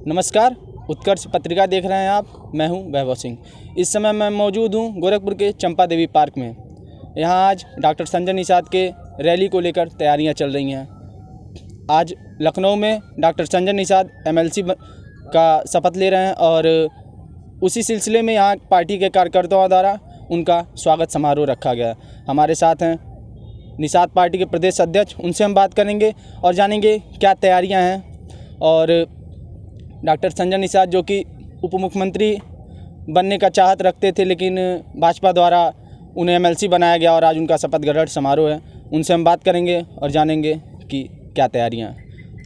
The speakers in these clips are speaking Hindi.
नमस्कार, उत्कर्ष पत्रिका देख रहे हैं आप। मैं हूं वैभव सिंह। इस समय मैं मौजूद हूं गोरखपुर के चंपा देवी पार्क में। यहां आज डॉक्टर संजय निषाद के रैली को लेकर तैयारियां चल रही हैं। आज लखनऊ में डॉक्टर संजय निषाद MLC का शपथ ले रहे हैं और उसी सिलसिले में यहाँ पार्टी के कार्यकर्ताओं द्वारा उनका स्वागत समारोह रखा गया। हमारे साथ हैं निषाद पार्टी के प्रदेश अध्यक्ष, उनसे हम बात करेंगे और जानेंगे क्या तैयारियां हैं। और डॉक्टर संजय निषाद जो कि उप मुख्यमंत्री बनने का चाहत रखते थे, लेकिन भाजपा द्वारा उन्हें MLC बनाया गया और आज उनका शपथ ग्रहण समारोह है। उनसे हम बात करेंगे और जानेंगे कि क्या तैयारियां हैं।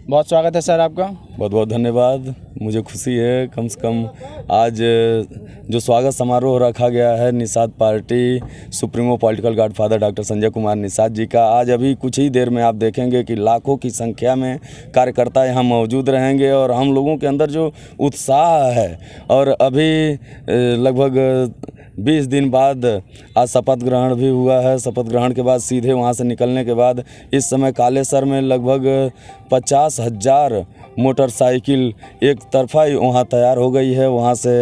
बहुत स्वागत है सर आपका। बहुत बहुत धन्यवाद। मुझे खुशी है कम से कम आज जो स्वागत समारोह रखा गया है Nishad party supremo political godfather doctor Sanjay Kumar Nishad ji का, आज अभी कुछ ही देर में आप देखेंगे कि लाखों की संख्या में कार्यकर्ता यहाँ मौजूद रहेंगे और हम लोगों के अंदर जो उत्साह है, और अभी लगभग 20 दिन बाद आज शपथ ग्रहण भी हुआ है। शपथ ग्रहण के बाद सीधे वहाँ से निकलने के बाद इस समय कालेसर में लगभग 50,000 मोटरसाइकिल एक तरफा ही वहाँ तैयार हो गई है। वहाँ से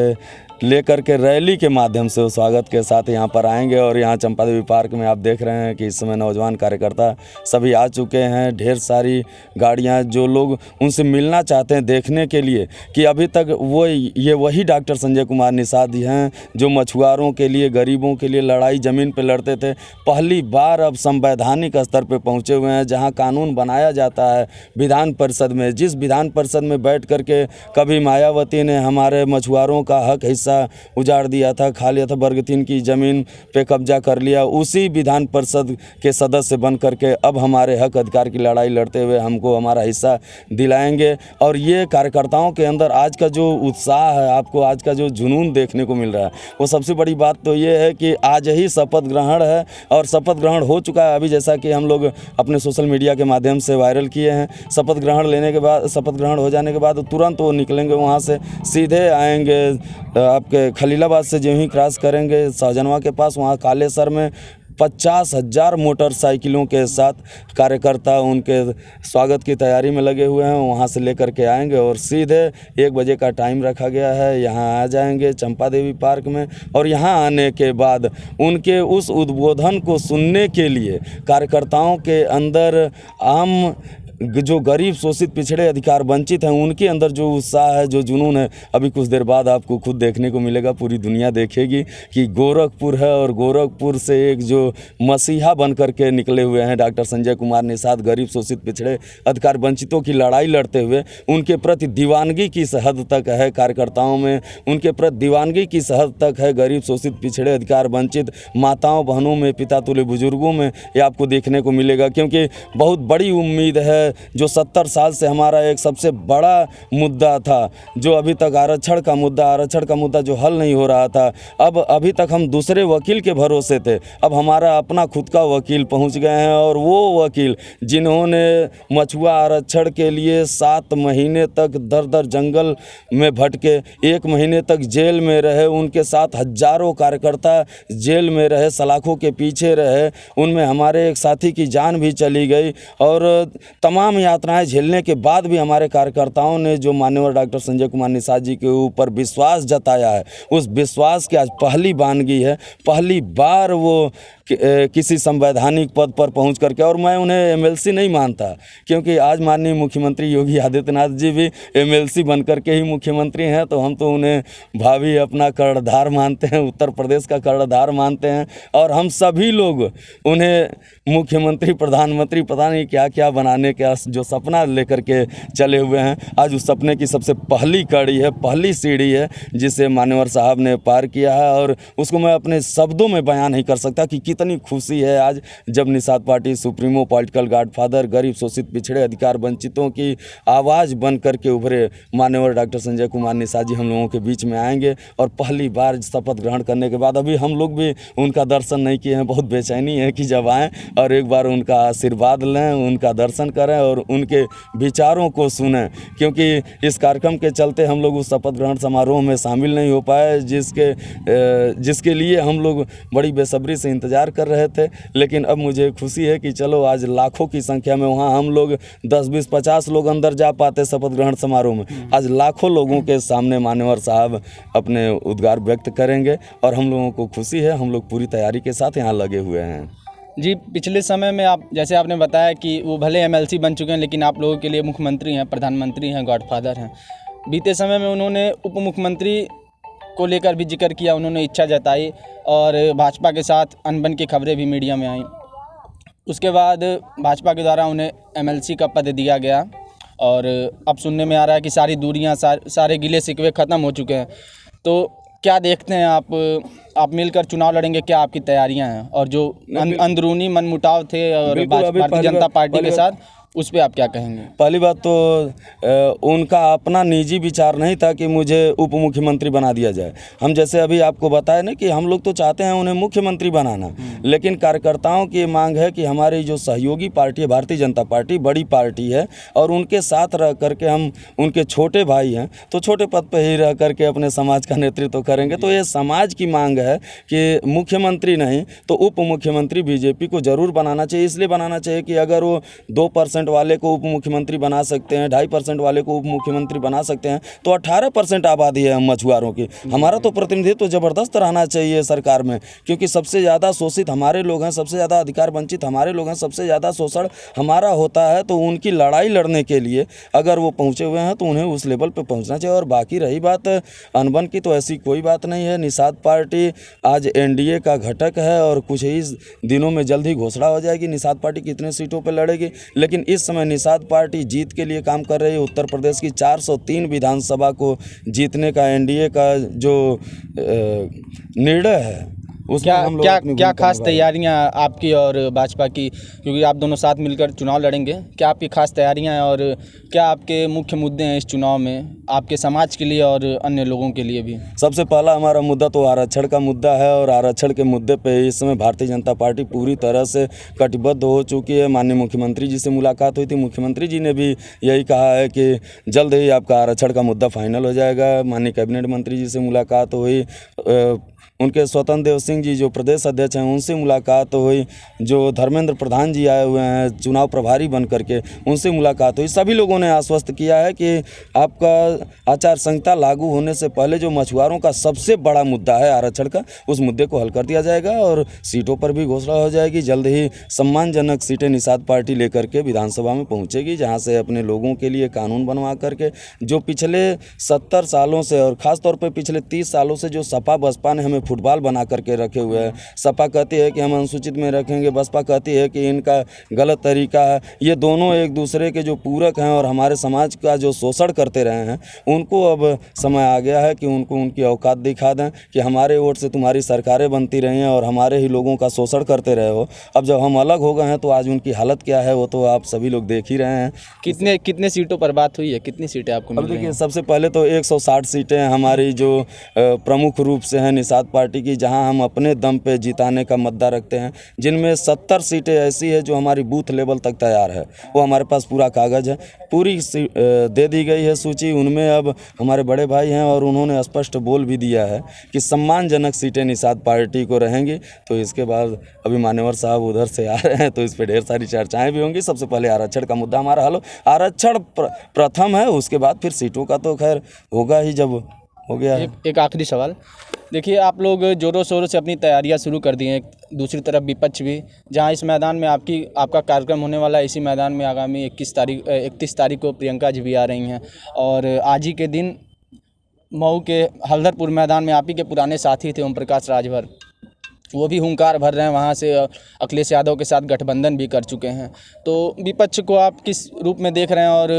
लेकर के रैली के माध्यम से वो स्वागत के साथ यहाँ पर आएंगे। और यहाँ चंपा देवी पार्क में आप देख रहे हैं कि इस समय नौजवान कार्यकर्ता सभी आ चुके हैं। ढेर सारी गाड़ियाँ, जो लोग उनसे मिलना चाहते हैं देखने के लिए कि अभी तक ये वही डॉक्टर संजय कुमार निषाद हैं जो मछुआरों के लिए, गरीबों के लिए लड़ाई ज़मीन पर लड़ते थे। पहली बार अब संवैधानिक स्तर पर पहुँचे हुए हैं, जहाँ कानून बनाया जाता है विधान परिषद में। जिस विधान परिषद में बैठ करके कभी मायावती ने हमारे मछुआरों का हक हिस्सा उजाड़ दिया था, खा लिया था, वर्ग 3 की ज़मीन पे कब्जा कर लिया, उसी विधान परिषद के सदस्य बन करके अब हमारे हक अधिकार की लड़ाई लड़ते हुए हमको हमारा हिस्सा दिलाएंगे। और ये कार्यकर्ताओं के अंदर आज का जो उत्साह है, आपको आज का जो जुनून देखने को मिल रहा है, वो सबसे बड़ी बात तो ये है कि आज ही शपथ ग्रहण है और शपथ ग्रहण हो चुका है। अभी जैसा कि हम लोग अपने सोशल मीडिया के माध्यम से वायरल किए हैं, शपथ ग्रहण लेने के बाद, शपथ ग्रहण हो जाने के बाद तुरंत वो निकलेंगे, वहाँ से सीधे आएंगे आपके खलीलाबाद से जो ही क्रॉस करेंगे शाहजनवा के पास, वहाँ कालेसर में 50,000 मोटरसाइकिलों के साथ कार्यकर्ता उनके स्वागत की तैयारी में लगे हुए हैं। वहाँ से लेकर के आएंगे और सीधे 1 बजे का टाइम रखा गया है, यहाँ आ जाएंगे चंपा देवी पार्क में। और यहाँ आने के बाद उनके उस उद्बोधन को सुनने के लिए कार्यकर्ताओं के अंदर आम जो गरीब, शोषित, पिछड़े, अधिकार वंचित हैं, उनके अंदर जो उत्साह है, जो जुनून है, अभी कुछ देर बाद आपको खुद देखने को मिलेगा। पूरी दुनिया देखेगी कि गोरखपुर है और गोरखपुर से एक जो मसीहा बन करके निकले हुए हैं डॉक्टर संजय कुमार निषाद, गरीब, शोषित, पिछड़े, अधिकार वंचितों की लड़ाई लड़ते हुए, उनके प्रति दीवानगी किस हद तक है कार्यकर्ताओं में, उनके प्रति दीवानगी किस हद तक है गरीब, शोषित, पिछड़े, अधिकार वंचित माताओं बहनों में, पिता तुल्य बुजुर्गों में, ये आपको देखने को मिलेगा। क्योंकि बहुत बड़ी उम्मीद है, जो 70 साल से हमारा एक सबसे बड़ा मुद्दा था, जो अभी तक आरक्षण का मुद्दा जो हल नहीं हो रहा था, अब अभी तक हम दूसरे वकील के भरोसे थे, अब हमारा अपना खुद का वकील पहुंच गए हैं। और वो वकील जिन्होंने मछुआ आरक्षण के लिए 7 महीने तक दर जंगल में भटके, 1 महीने तक जेल में रहे, उनके साथ हजारों कार्यकर्ता जेल में रहे, सलाखों के पीछे रहे, उनमें हमारे एक साथी की जान भी चली गई। और तमाम यातनाएं झेलने के बाद भी हमारे कार्यकर्ताओं ने जो माननीय डॉक्टर संजय कुमार निषाद जी के ऊपर विश्वास जताया है, उस विश्वास की आज पहली वानगी है। पहली बार वो किसी संवैधानिक पद पर पहुंच करके, और मैं उन्हें MLC नहीं मानता, क्योंकि आज माननीय मुख्यमंत्री योगी आदित्यनाथ जी भी MLC बन करके ही मुख्यमंत्री हैं, तो हम तो उन्हें भावी अपना कर्णधार मानते हैं, उत्तर प्रदेश का कर्णधार मानते हैं। और हम सभी लोग उन्हें मुख्यमंत्री, प्रधानमंत्री, पता नहीं क्या क्या बनाने का जो सपना लेकर के चले हुए हैं, आज उस सपने की सबसे पहली कड़ी है, पहली सीढ़ी है, जिसे मान्यवर साहब ने पार किया है। और उसको मैं अपने शब्दों में बयान नहीं कर सकता कि कितनी खुशी है आज जब Nishad party supremo political godfather, गरीब, शोषित, पिछड़े, अधिकार वंचितों की आवाज़ बन करके उभरे माननीय डॉक्टर संजय कुमार निषाद जी हम लोगों के बीच में आएंगे। और पहली बार शपथ ग्रहण करने के बाद अभी हम लोग भी उनका दर्शन नहीं किए हैं, बहुत बेचैनी है कि जब आएँ और एक बार उनका आशीर्वाद लें, उनका दर्शन करें और उनके विचारों को सुनें। क्योंकि इस कार्यक्रम के चलते हम लोग उस शपथ ग्रहण समारोह में शामिल नहीं हो पाए, जिसके लिए हम लोग बड़ी बेसब्री से इंतज़ार इंतज़ार कर रहे थे, लेकिन अब मुझे खुशी है कि चलो आज लाखों की संख्या में, वहाँ हम लोग 10, 20, 50 लोग अंदर जा पाते शपथ ग्रहण समारोह में, आज लाखों लोगों के सामने मान्यवर साहब अपने उद्गार व्यक्त करेंगे और हम लोगों को खुशी है। हम लोग पूरी तैयारी के साथ यहाँ लगे हुए हैं। जी, पिछले समय में आप जैसे आपने बताया कि वो भले एमएलसी बन चुके हैं, लेकिन आप लोगों के लिए मुख्यमंत्री हैं, प्रधानमंत्री हैं, गॉडफादर हैं। बीते समय में उन्होंने उप मुख्यमंत्री को लेकर भी जिक्र किया, उन्होंने इच्छा जताई और भाजपा के साथ अनबन की खबरें भी मीडिया में आईं। उसके बाद भाजपा के द्वारा उन्हें एमएलसी का पद दिया गया और अब सुनने में आ रहा है कि सारी दूरियां, सारे गिले शिकवे ख़त्म हो चुके हैं। तो क्या देखते हैं आप मिलकर चुनाव लड़ेंगे, क्या आपकी तैयारियां हैं? और जो अंदरूनी मनमुटाव थे और भारतीय जनता पार्टी के साथ, उस पर आप क्या कहेंगे? पहली बात तो उनका अपना निजी विचार नहीं था कि मुझे उप मुख्यमंत्री बना दिया जाए। हम जैसे अभी आपको बताया ना कि हम लोग तो चाहते हैं उन्हें मुख्यमंत्री बनाना, लेकिन कार्यकर्ताओं की मांग है कि हमारी जो सहयोगी पार्टी है भारतीय जनता पार्टी, बड़ी पार्टी है और उनके साथ रह करके हम उनके छोटे भाई हैं, तो छोटे पद पर ही रह करके अपने समाज का नेतृत्व करेंगे। तो ये समाज की मांग है कि मुख्यमंत्री नहीं तो उप मुख्यमंत्री बीजेपी को ज़रूर बनाना चाहिए। इसलिए बनाना चाहिए कि अगर वो 2% वाले को उप मुख्यमंत्री बना सकते हैं, 2.5% वाले को उप मुख्यमंत्री बना सकते हैं, तो 18% आबादी है हम मछुआरों की। हमारा तो प्रतिनिधित्व तो ज़बरदस्त रहना चाहिए सरकार में, क्योंकि सबसे ज़्यादा शोषित हमारे लोग हैं, सबसे ज़्यादा अधिकार वंचित हमारे लोग हैं, सबसे ज़्यादा शोषण हमारा होता है। तो उनकी लड़ाई लड़ने के लिए अगर वो पहुँचे हुए हैं तो उन्हें उस लेवल पर पहुँचना चाहिए। और बाकी रही बात अनबन की, तो ऐसी कोई बात नहीं है। निषाद पार्टी आज एनडीए का घटक है और कुछ ही दिनों में जल्द ही घोषणा हो जाएगी निषाद पार्टी कितने सीटों पर लड़ेगी। लेकिन इस समय निषाद पार्टी जीत के लिए काम कर रही है। उत्तर प्रदेश की 403 विधानसभा को जीतने का एनडीए का जो निर्णय है, उसमें क्या खास तैयारियां आपकी और भाजपा की, क्योंकि आप दोनों साथ मिलकर चुनाव लड़ेंगे, क्या आपकी खास तैयारियां हैं और क्या आपके मुख्य मुद्दे हैं इस चुनाव में, आपके समाज के लिए और अन्य लोगों के लिए भी? सबसे पहला हमारा मुद्दा तो आरक्षण का मुद्दा है और आरक्षण के मुद्दे पे इस समय भारतीय जनता पार्टी पूरी तरह से कटिबद्ध हो चुकी है। माननीय मुख्यमंत्री जी से मुलाकात हुई थी, मुख्यमंत्री जी ने भी यही कहा है कि जल्द ही आपका आरक्षण का मुद्दा फाइनल हो जाएगा। माननीय कैबिनेट मंत्री जी से मुलाकात हुई, उनके स्वतंत्र देव सिंह जी जो प्रदेश अध्यक्ष हैं उनसे मुलाकात हुई, जो धर्मेंद्र प्रधान जी आए हुए हैं चुनाव प्रभारी बन करके, उनसे मुलाकात हुई। सभी लोगों ने आश्वस्त किया है कि आपका आचार संहिता लागू होने से पहले जो मछुआरों का सबसे बड़ा मुद्दा है आरक्षण का, उस मुद्दे को हल कर दिया जाएगा और सीटों पर भी घोषणा हो जाएगी। जल्द ही सम्मानजनक सीटें निषाद पार्टी लेकर के विधानसभा में पहुँचेगी, जहाँ से अपने लोगों के लिए कानून बनवा करके जो पिछले 70 सालों से और ख़ासतौर पर पिछले 30 सालों से जो सपा बसपा ने हमें फुटबॉल बना करके रखे हुए हैं। सपा कहती है कि हम अनुसूचित में रखेंगे, बसपा कहती है कि इनका गलत तरीका है। ये दोनों एक दूसरे के जो पूरक हैं और हमारे समाज का जो शोषण करते रहे हैं, उनको अब समय आ गया है कि उनको उनकी औकात दिखा दें कि हमारे वोट से तुम्हारी सरकारें बनती रही हैं और हमारे ही लोगों का शोषण करते रहे हो। अब जब हम अलग हो गए हैं तो आज उनकी हालत क्या है वो तो आप सभी लोग देख ही रहे हैं। कितने सीटों पर बात हुई है, कितनी सीटें आपको मिल रही हैं? देखिए, सबसे पहले तो 160 सीटें हमारी जो प्रमुख रूप से हैं निषाद पार्टी की, जहां हम अपने दम पे जिताने का मुद्दा रखते हैं, जिनमें 70 सीटें ऐसी है जो हमारी बूथ लेवल तक तैयार है। वो हमारे पास पूरा कागज़ है, पूरी दे दी गई है सूची। उनमें अब हमारे बड़े भाई हैं और उन्होंने स्पष्ट बोल भी दिया है कि सम्मानजनक सीटें निषाद पार्टी को रहेंगी। तो इसके बाद अभी मान्यवर साहब उधर से आ रहे हैं तो इस पर ढेर सारी चर्चाएँ भी होंगी। सबसे पहले आरक्षण का मुद्दा हमारा हल, आरक्षण प्रथम है, उसके बाद फिर सीटों का तो खैर होगा ही जब हो गया है। एक आखिरी सवाल, देखिए आप लोग ज़ोरों शोरों से अपनी तैयारियां शुरू कर दी हैं, दूसरी तरफ विपक्ष भी, जहां इस मैदान में आपका कार्यक्रम होने वाला है, इसी मैदान में आगामी 31 तारीख को प्रियंका जी भी आ रही हैं और आज ही के दिन मऊ के हल्दरपुर मैदान में आप ही के पुराने साथी थे ओम प्रकाश राजभर, वो भी हुंकार भर रहे हैं, वहाँ से अखिलेश यादव के साथ गठबंधन भी कर चुके हैं। तो विपक्ष को आप किस रूप में देख रहे हैं और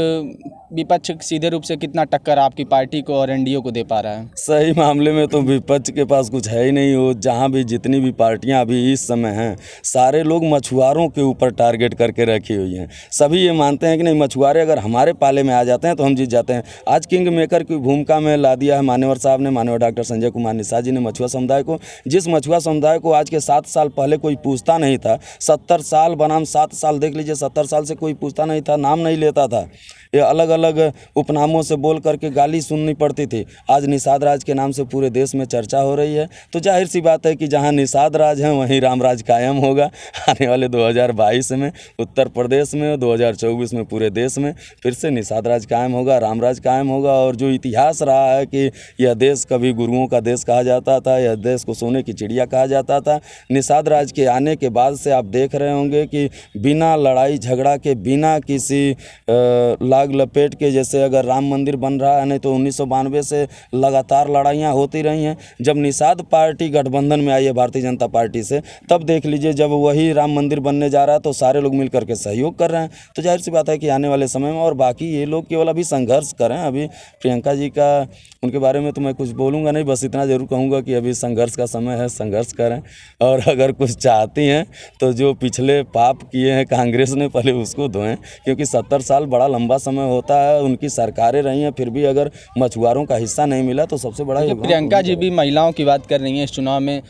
विपक्ष सीधे रूप से कितना टक्कर आपकी पार्टी को और एनडीए को दे पा रहा है? सही मामले में तो विपक्ष के पास कुछ है ही नहीं। वो जहाँ भी जितनी भी पार्टियाँ अभी इस समय हैं, सारे लोग मछुआरों के ऊपर टारगेट करके रखी हुई हैं। सभी ये मानते हैं कि नहीं, मछुआरे अगर हमारे पाले में आ जाते हैं तो हम जीत जाते हैं। आज किंग मेकर की भूमिका में ला दिया है मान्यवर साहब ने, मान्यवर डॉक्टर संजय कुमार निषाद जी ने मछुआ समुदाय को। जिस मछुआ समुदाय को आज के 7 साल पहले कोई पूछता नहीं था। 70 साल बनाम 7 साल देख लीजिए, 70 साल से कोई पूछता नहीं था, नाम नहीं लेता था। ये अलग अलग उपनामों से बोल करके गाली सुननी पड़ती थी। आज निषाद राज के नाम से पूरे देश में चर्चा हो रही है। तो जाहिर सी बात है कि जहां निषाद राज है वहीं राम राज कायम होगा। आने वाले 2022 में उत्तर प्रदेश में, 2024 में पूरे देश में फिर से निषाद राज कायम होगा, राम राज कायम होगा। और जो इतिहास रहा है कि यह देश कभी गुरुओं का देश कहा जाता था, यह देश को सोने की चिड़िया कहा जाता था, निषाद राज के आने के बाद से आप देख रहे होंगे कि बिना लड़ाई झगड़ा के, बिना किसी लाग लपेट के, जैसे अगर राम मंदिर बन रहा है, नहीं तो 1992 से लगातार लड़ाइयाँ होती रही हैं। जब निषाद पार्टी गठबंधन में आई है भारतीय जनता पार्टी से, तब देख लीजिए जब वही राम मंदिर बनने जा रहा है तो सारे लोग मिल करके सहयोग कर रहे हैं। तो जाहिर सी बात है कि आने वाले समय में, और बाकी ये लोग केवल अभी संघर्ष करें। अभी प्रियंका जी का, उनके बारे में तो मैं कुछ बोलूँगा नहीं, बस इतना ज़रूर कहूँगा कि अभी संघर्ष का समय है, संघर्ष करें। और अगर कुछ चाहती हैं तो जो पिछले पाप किए हैं कांग्रेस ने, पहले उसको धोएं, क्योंकि 70 साल बड़ा लंबा समय होता है। उनकी सरकारें रही हैं, फिर भी अगर मछुआरों का हिस्सा नहीं मिला तो सबसे बड़ा प्रियंका जी भी महिलाओं की बात कर रही हैं। इस चुनाव में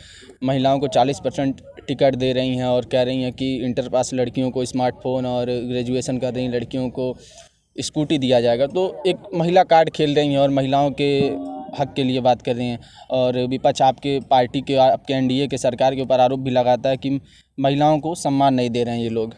महिलाओं को 40% टिकट दे रही हैं और कह रही हैं कि इंटर पास लड़कियों को स्मार्टफोन और ग्रेजुएशन कर रही लड़कियों को स्कूटी दिया जाएगा। तो एक महिला कार्ड खेल रही हैं और महिलाओं के हक के लिए बात कर रही हैं। और विपक्ष आपके पार्टी के, आपके एनडीए के सरकार के ऊपर आरोप भी लगाता है कि महिलाओं को सम्मान नहीं दे रहे हैं ये लोग।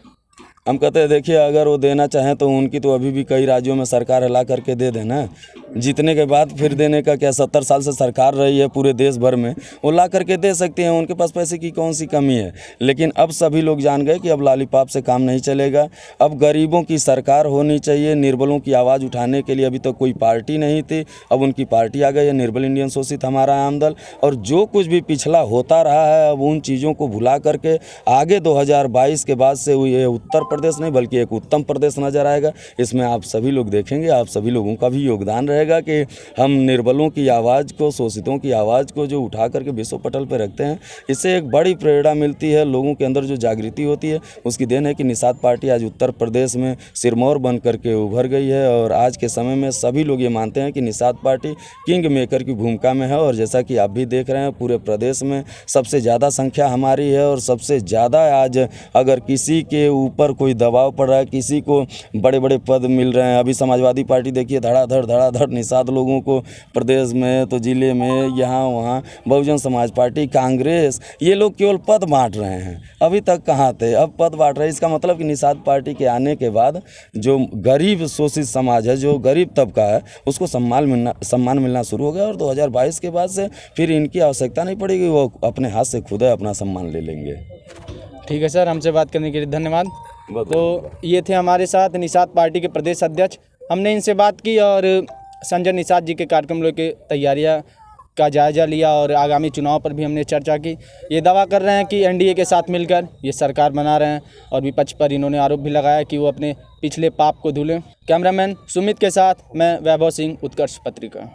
हम कहते हैं देखिए, अगर वो देना चाहें तो उनकी तो अभी भी कई राज्यों में सरकार ला करके दे देना। जीतने के बाद फिर देने का क्या, 70 साल से सरकार रही है पूरे देश भर में, वो ला करके दे सकते हैं। उनके पास पैसे की कौन सी कमी है। लेकिन अब सभी लोग जान गए कि अब लॉलीपॉप से काम नहीं चलेगा। अब गरीबों की सरकार होनी चाहिए। निर्बलों की आवाज़ उठाने के लिए अभी तक तो कोई पार्टी नहीं थी, अब उनकी पार्टी आ गई है, निर्बल इंडियन शोषित हमारा आम दल। और जो कुछ भी पिछला होता रहा है, अब उन चीज़ों को भुला करके आगे 2022 के बाद से ये उत्तर प्रदेश नहीं बल्कि एक उत्तम प्रदेश नजर आएगा। इसमें आप सभी लोग देखेंगे, आप सभी लोगों का भी योगदान रहेगा कि हम निर्बलों की आवाज़ को, शोषितों की आवाज़ को जो उठा करके विश्व पटल पर रखते हैं, इससे एक बड़ी प्रेरणा मिलती है। लोगों के अंदर जो जागृति होती है, उसकी देन है कि निषाद पार्टी आज उत्तर प्रदेश में सिरमौर बन करके उभर गई है। और आज के समय में सभी लोग ये मानते हैं कि निषाद पार्टी किंग मेकर की भूमिका में है। और जैसा कि आप भी देख रहे हैं, पूरे प्रदेश में सबसे ज़्यादा संख्या हमारी है। और सबसे ज़्यादा आज अगर किसी के ऊपर कोई दबाव पड़ रहा है, किसी को बड़े बड़े पद मिल रहे हैं, अभी समाजवादी पार्टी देखिए धड़ाधड़ निषाद लोगों को प्रदेश में, तो जिले में, यहाँ वहाँ, बहुजन समाज पार्टी, कांग्रेस, ये लोग केवल पद बांट रहे हैं। अभी तक कहाँ थे, अब पद बांट रहे हैं। इसका मतलब कि निषाद पार्टी के आने के बाद जो गरीब शोषित समाज है, जो गरीब तबका है, उसको सम्मान मिलना शुरू हो गया। और 2022 के बाद से फिर इनकी आवश्यकता नहीं पड़ेगी, वो अपने हाथ से खुद अपना सम्मान ले लेंगे। ठीक है सर, हमसे बात करने के लिए धन्यवाद। तो ये थे हमारे साथ निषाद पार्टी के प्रदेश अध्यक्ष। हमने इनसे बात की और संजय निषाद जी के कार्यक्रम के तैयारियां का जायज़ा लिया और आगामी चुनाव पर भी हमने चर्चा की। ये दावा कर रहे हैं कि एनडीए के साथ मिलकर ये सरकार बना रहे हैं और विपक्ष पर इन्होंने आरोप भी लगाया कि वो अपने पिछले पाप को धुलें। कैमरामैन सुमित के साथ मैं वैभव सिंह, उत्कर्ष पत्रिका।